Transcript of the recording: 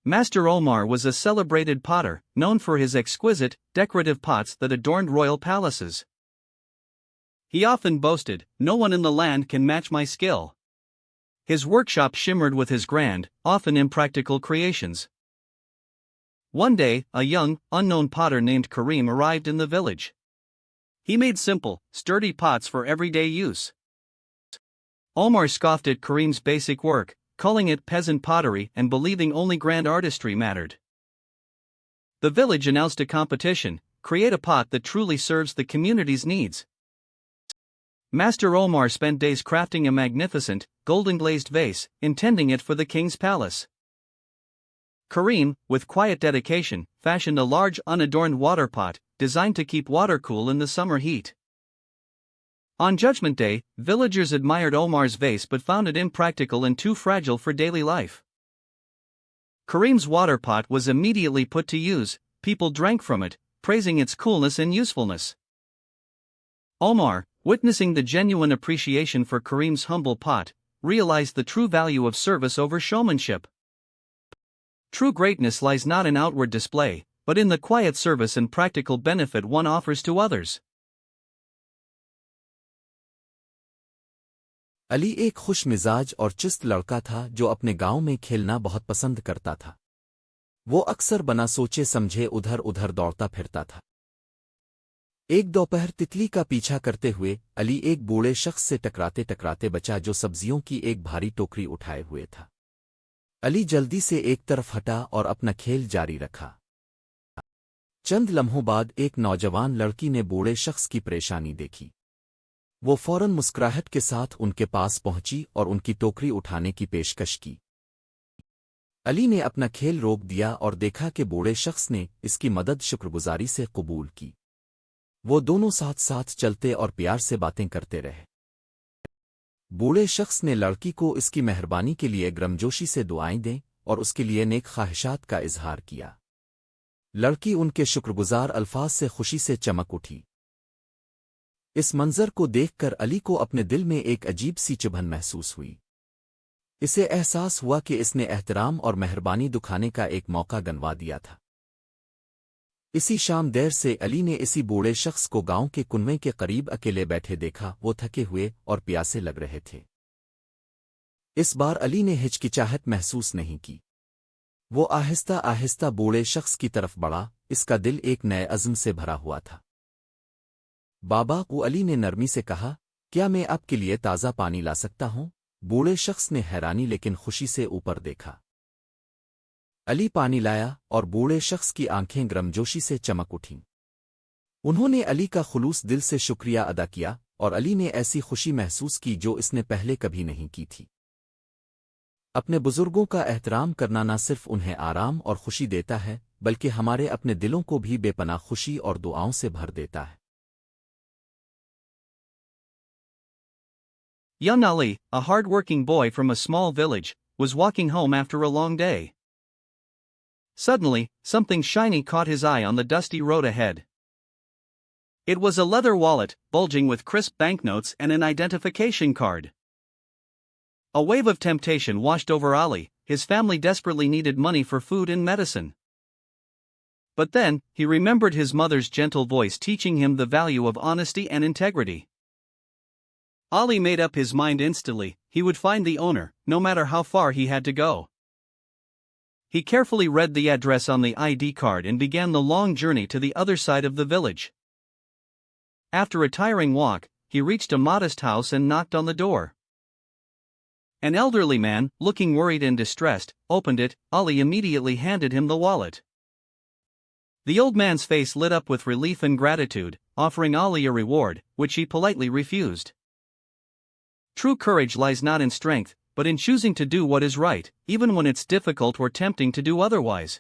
Master Omar was a celebrated potter, known for his exquisite, decorative pots that adorned royal palaces. He often boasted, "No one in the land can match my skill." His workshop shimmered with his grand, often impractical creations. One day, a young, unknown potter named Karim arrived in the village. He made simple, sturdy pots for everyday use. Omar scoffed at Karim's basic work, calling it peasant pottery and believing only grand artistry mattered. The village announced a competition: create a pot that truly serves the community's needs. Master Omar spent days crafting a magnificent, golden-glazed vase, intending it for the king's palace. Karim, with quiet dedication, fashioned a large unadorned water pot, designed to keep water cool in the summer heat. On Judgment Day, villagers admired Omar's vase but found it impractical and too fragile for daily life. Karim's water pot was immediately put to use. People drank from it, praising its coolness and usefulness. Omar, witnessing the genuine appreciation for Karim's humble pot, realized the true value of service over showmanship. True greatness lies not in outward display, but in the quiet service and practical benefit one offers to others. Ali एक खुश मिजाज और चुस्त लड़का था जो अपने गांव में खेलना बहुत पसंद करता था। वो अक्सर बिना सोचे समझे उधर उधर दौड़ता फिरता था। एक दोपहर तितली का पीछा करते हुए अली एक बूढ़े शख्स से टकराते टकराते बचा जो सब्जियों की एक भारी टोकरी उठाए हुए था। अली जल्दी से एक तरफ हटा और अपना खेल जारी रखा। चंद लम्हों बाद एक नौजवान लड़की ने बूढ़े शख्स की परेशानी देखी। वो फौरन मुस्कुराहट के साथ उनके पास पहुंची और उनकी टोकरी उठाने की पेशकश की। अली ने अपना खेल रोक दिया और देखा कि बूढ़े शख्स ने इसकी मदद शुक्रगुजारी से कबूल की। वो दोनों साथ साथ चलते और प्यार से बातें करते रहे। बूढ़े शख्स ने लड़की को इसकी मेहरबानी के लिए गर्मजोशी से दुआएं दें और उसके लिए नेक ख्वाहिशात का इजहार किया। लड़की उनके शुक्रगुजार अल्फाज से खुशी से चमक उठी। इस मंजर को देखकर अली को अपने दिल में एक अजीब सी चुभन महसूस हुई। इसे एहसास हुआ कि इसने एहतराम और मेहरबानी दिखाने का एक मौका गंवा दिया था। इसी शाम देर से अली ने इसी बूढ़े शख्स को गांव के कुनवे के करीब अकेले बैठे देखा। वो थके हुए और प्यासे लग रहे थे। इस बार अली ने हिचकिचाहट महसूस नहीं की। वो आहिस्ता आहिस्ता बूढ़े शख्स की तरफ बढ़ा। इसका दिल एक नए अज़्म से भरा हुआ था। बाबा, वो अली ने नरमी से कहा, क्या मैं आपके लिए ताज़ा पानी ला सकता हूं? बूढ़े शख्स ने हैरानी लेकिन खुशी से ऊपर देखा। अली पानी लाया और बूढ़े शख्स की आंखें गर्मजोशी से चमक उठीं। उन्होंने अली का खुलूस दिल से शुक्रिया अदा किया और अली ने ऐसी खुशी महसूस की जो इसने पहले कभी नहीं की थी। अपने बुजुर्गों का एहतराम करना न सिर्फ उन्हें आराम और खुशी देता है, बल्कि हमारे अपने दिलों को भी बेपनाह खुशी और दुआओं से भर देता है। Young Ali, a hard-working boy from a small village, was walking home after a long day. Suddenly, something shiny caught his eye on the dusty road ahead. It was a leather wallet, bulging with crisp banknotes and an identification card. A wave of temptation washed over Ali. His family desperately needed money for food and medicine. But then, he remembered his mother's gentle voice teaching him the value of honesty and integrity. Ali made up his mind instantly: he would find the owner, no matter how far he had to go. He carefully read the address on the ID card and began the long journey to the other side of the village. After a tiring walk, he reached a modest house and knocked on the door. An elderly man, looking worried and distressed, opened it. Ali immediately handed him the wallet. The old man's face lit up with relief and gratitude, offering Ali a reward, which he politely refused. True courage lies not in strength, but in choosing to do what is right, even when it's difficult or tempting to do otherwise.